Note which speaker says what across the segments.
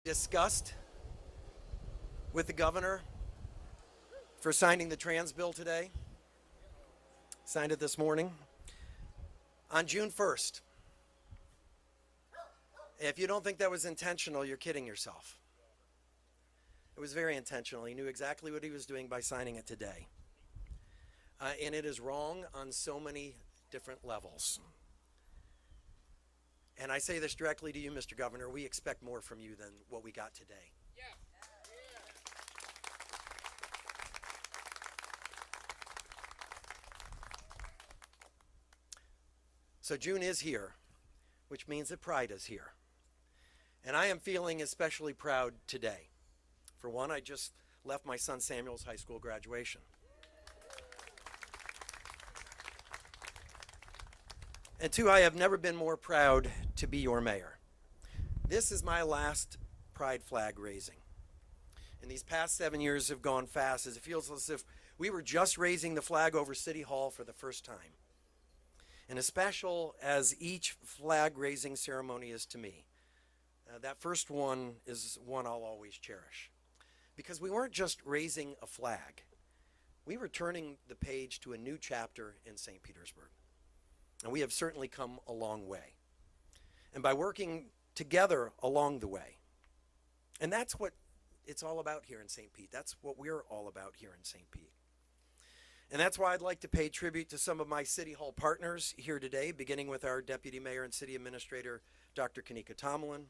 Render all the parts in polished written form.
Speaker 1: Discussed with the governor for signing the trans bill today. Signed it this morning. On June 1st. If you don't think that was intentional, you're kidding yourself. It was very intentional. He knew exactly what he was doing by signing it today. And it is wrong on so many different levels. And I say this directly to you, Mr. Governor. We expect more from you than what we got today. So June is here, which means that Pride is here. And I am feeling especially proud today. For one, I just left my son Samuel's high school graduation. And two, I have never been more proud to be your mayor. This is my last Pride flag raising. And these past 7 years have gone fast, as it feels as if we were just raising the flag over City Hall for the first time. And as special as each flag raising ceremony is to me, that first one is one I'll always cherish. Because we weren't just raising a flag. We were turning the page to a new chapter in St. Petersburg. And we have certainly come a long way. And by working together along the way, and that's what it's all about here in St. Pete. That's what we're all about here in St. Pete. And that's why I'd like to pay tribute to some of my City Hall partners here today, beginning with our Deputy Mayor and City Administrator, Dr. Kanika Tomlin.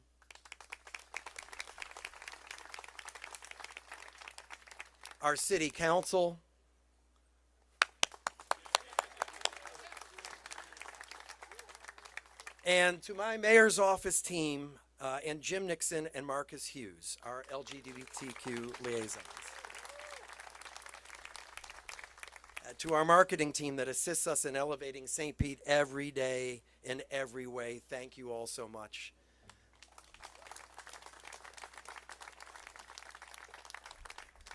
Speaker 1: Our City Council. And to my mayor's office team, and Jim Nixon and Marcus Hughes, our LGBTQ liaisons. To our marketing team that assists us in elevating St. Pete every day in every way, thank you all so much.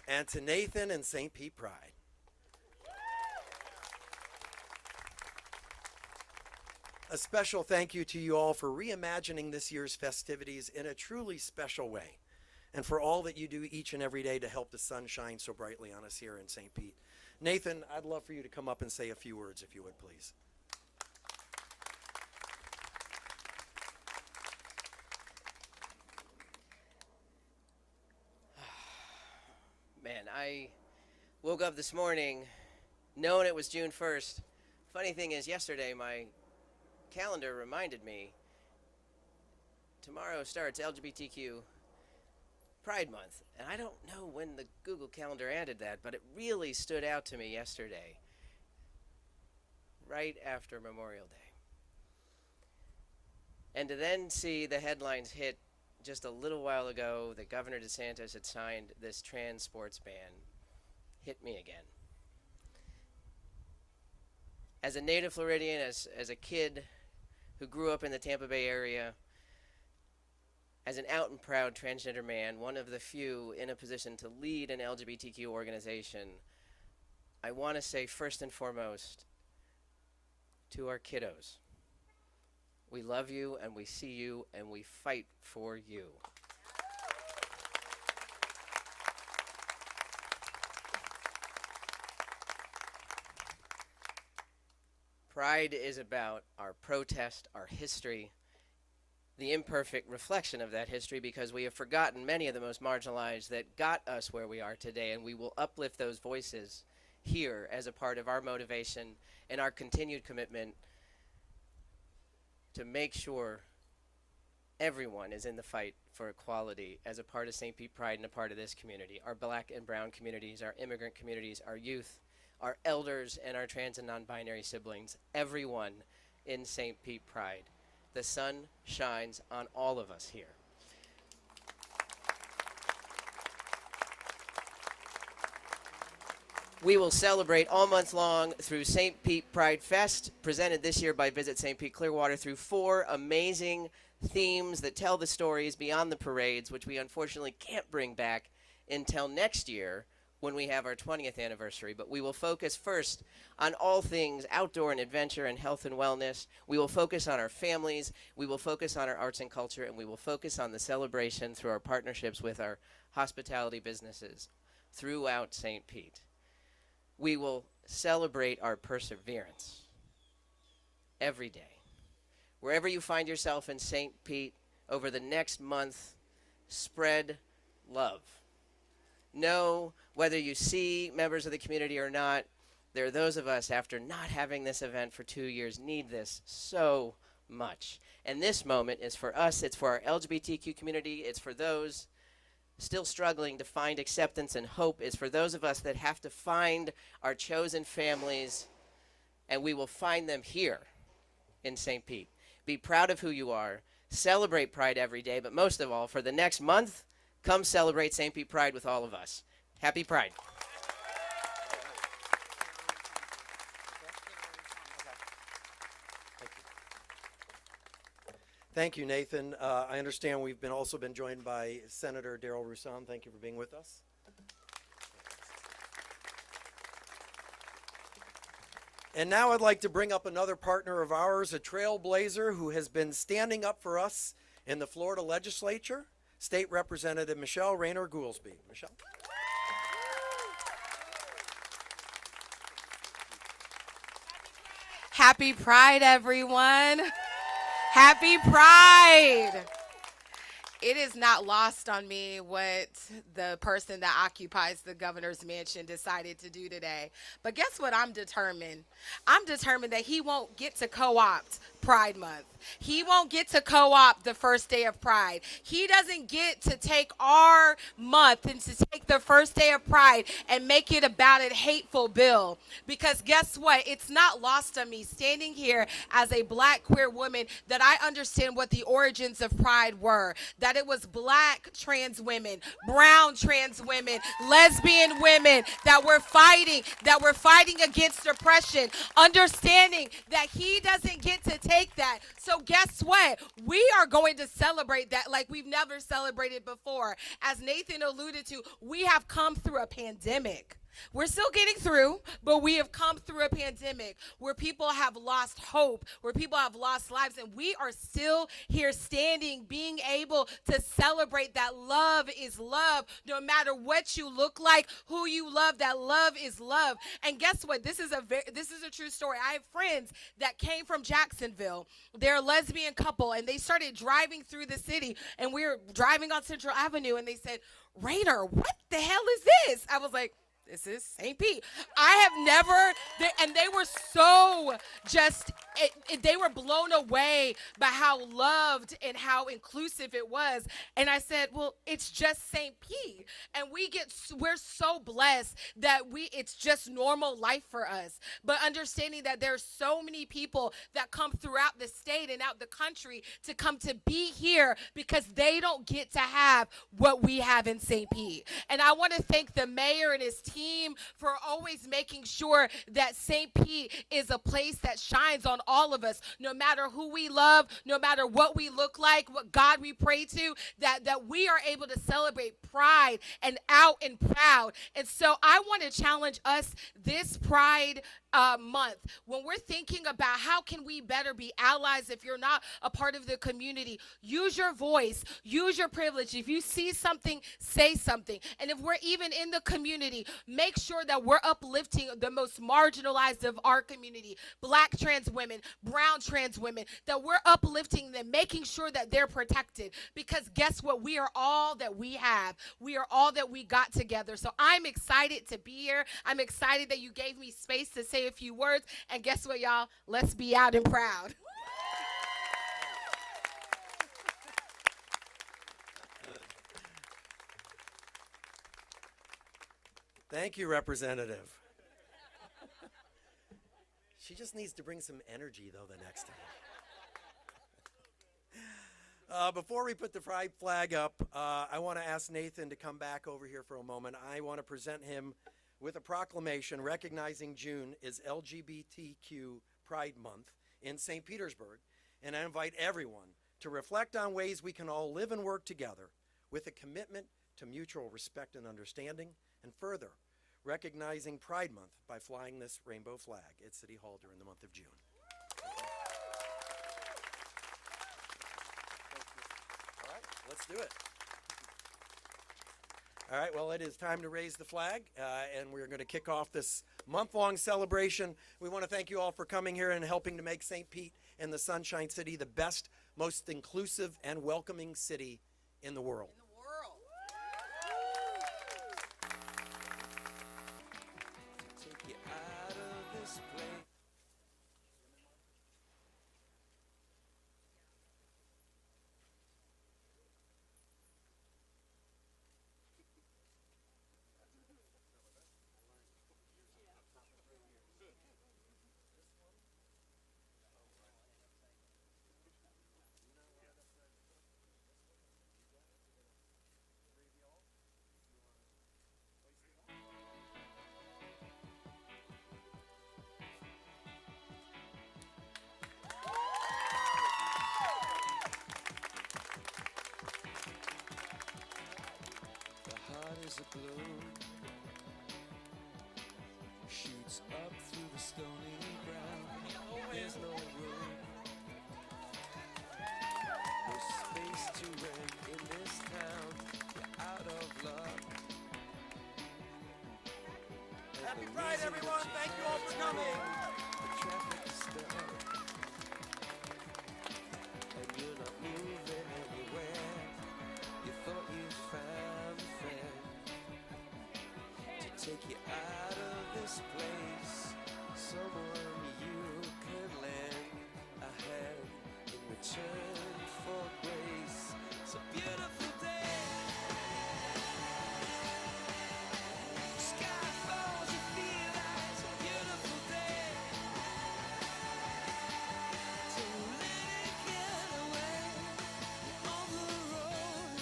Speaker 1: And to Nathan and St. Pete Pride. A special thank you to you all for reimagining this year's festivities in a truly special way, and for all that you do each and every day to help the sun shine so brightly on us here in St. Pete. Nathan, I'd love for you to come up and say a few words if you would, please.
Speaker 2: Man, I woke up this morning knowing it was June 1st. Funny thing is, yesterday my calendar reminded me tomorrow starts LGBTQ Pride Month. And I don't know when the Google Calendar added that, but it really stood out to me yesterday, right after Memorial Day. And to then see the headlines hit just a little while ago that Governor DeSantis had signed this trans sports ban hit me again. As a native Floridian, as a kid who grew up in the Tampa Bay area, as an out and proud transgender man, one of the few in a position to lead an LGBTQ organization, I want to say first and foremost to our kiddos, we love you and we see you and we fight for you. Pride is about our protest, our history, the imperfect reflection of that history, because we have forgotten many of the most marginalized that got us where we are today, and we will uplift those voices here as a part of our motivation and our continued commitment to make sure everyone is in the fight for equality as a part of St. Pete Pride and a part of this community, our black and brown communities, our immigrant communities, our youth, our elders, and our trans and non-binary siblings, everyone in St. Pete Pride. The sun shines on all of us here. We will celebrate all month long through St. Pete Pride Fest, presented this year by Visit St. Pete Clearwater, through 4 amazing themes that tell the stories beyond the parades, which we unfortunately can't bring back until next year, when we have our 20th anniversary, but we will focus first on all things outdoor and adventure and health and wellness. We will focus on our families, we will focus on our arts and culture, and we will focus on the celebration through our partnerships with our hospitality businesses throughout St. Pete. We will celebrate our perseverance every day. Wherever you find yourself in St. Pete over the next month, spread love. Know whether you see members of the community or not, there are those of us, after not having this event for 2 years, need this so much. And this moment is for us, it's for our LGBTQ community, it's for those still struggling to find acceptance and hope, it's for those of us that have to find our chosen families, and we will find them here in St. Pete. Be proud of who you are, celebrate Pride every day, but most of all, for the next month, come celebrate St. Pete Pride with all of us. Happy Pride.
Speaker 1: Thank you, Nathan. I understand we've also been joined by Senator Darrell Roussan. Thank you for being with us. And now I'd like to bring up another partner of ours, a trailblazer who has been standing up for us in the Florida legislature, State Representative Michelle Rayner Goolsby. Michelle.
Speaker 3: Happy Pride, everyone. Happy Pride. It is not lost on me what the person that occupies the governor's mansion decided to do today. But guess what? I'm determined. I'm determined that he won't get to co-opt Pride Month. He won't get to co-opt the first day of Pride. He doesn't get to take our month and to take the first day of Pride and make it about a hateful bill. Because guess what? It's not lost on me standing here as a black queer woman that I understand what the origins of Pride were. That it was black trans women, brown trans women, lesbian women that were fighting against oppression, understanding that he doesn't get to take that. So guess what? We are going to celebrate that like we've never celebrated before. As Nathan alluded to, we have come through a pandemic. We're still getting through, but we have come through a pandemic where people have lost hope, where people have lost lives, and we are still here standing, being able to celebrate that love is love, no matter what you look like, who you love, that love is love. And guess what? This is a true story. I have friends that came from Jacksonville. They're a lesbian couple, and they started driving through the city, and we were driving on Central Avenue, and they said, "Raider, what the hell is this?" I was like, "This is St. Pete." I have never, and they were so they were blown away by how loved and how inclusive it was. And I said, well, it's just St. Pete. And we're so blessed that it's just normal life for us. But understanding that there's so many people that come throughout the state and out the country to come to be here because they don't get to have what we have in St. Pete. And I want to thank the mayor and his team for always making sure that St. Pete is a place that shines on all of us, no matter who we love, no matter what we look like, what God we pray to, that we are able to celebrate pride and out and proud. And so I want to challenge us this Pride month, when we're thinking about how can we better be allies if you're not a part of the community, use your voice, use your privilege. If you see something, say something. And if we're even in the community, make sure that we're uplifting the most marginalized of our community, black trans women, brown trans women, that we're uplifting them, making sure that they're protected. Because guess what? We are all that we have. We are all that we got together. So I'm excited to be here. I'm excited that you gave me space to say a few words. And guess what, y'all? Let's be out and proud.
Speaker 1: Thank you, Representative. She just needs to bring some energy, though, the next time. Before we put the pride flag up, I want to ask Nathan to come back over here for a moment. I want to present him with a proclamation recognizing June is LGBTQ Pride Month in St. Petersburg, and I invite everyone to reflect on ways we can all live and work together with a commitment to mutual respect and understanding, and further, recognizing Pride Month by flying this rainbow flag at City Hall during the month of June. All right, let's do it. All right, well, it is time to raise the flag, and we're going to kick off this month-long celebration. We want to thank you all for coming here and helping to make St. Pete and the Sunshine City the best, most inclusive, and welcoming city in the world.
Speaker 4: Take you out of this place. The heart is a balloon, shoots up through the stony ground. There's no room, no space to rent in this town. You're out of luck. And
Speaker 1: Happy
Speaker 4: the
Speaker 1: Pride,
Speaker 4: reason
Speaker 1: everyone.
Speaker 4: that you
Speaker 1: Thank you all for
Speaker 4: can't
Speaker 1: coming.
Speaker 4: turn, the traffic is stuck, and you're not moving anywhere. You thought you found a friend to take you out of this place, someone you can lend a hand in return for grace. It's a beautiful day. Sky falls, you feel like it's a beautiful day. So let it get away on the road,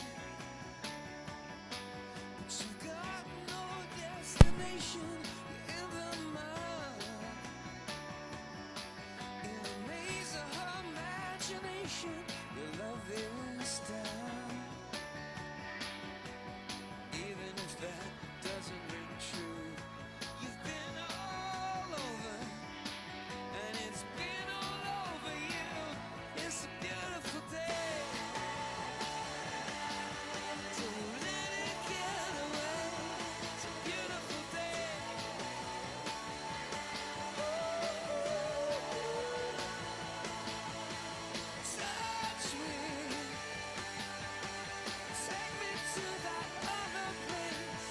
Speaker 4: but you've got no destination. You're in the mud, in a maze of her imagination. Your love is down, even if that doesn't ring true. You've been all over, and it's been all over you. It's a beautiful day. So let it get away. It's a beautiful day. Touch me, take me to that other place.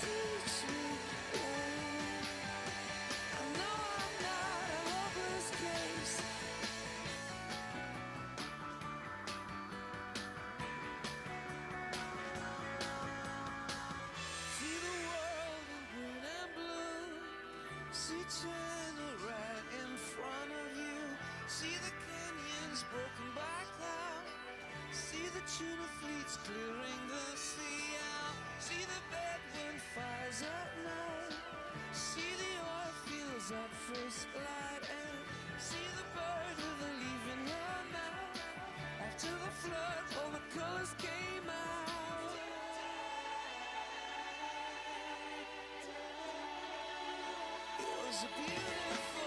Speaker 4: Teach me, I know I'm not a hopeless case. See the world in green and blue. See China right in front of you. See the canyons broken by cloud. See the tuna fleets clearing the sea out. See the bedroom fires at night. See the oil fields at first light. And see the bird with a leaf in her mouth. After the flood, all the colors came out. It was a beautiful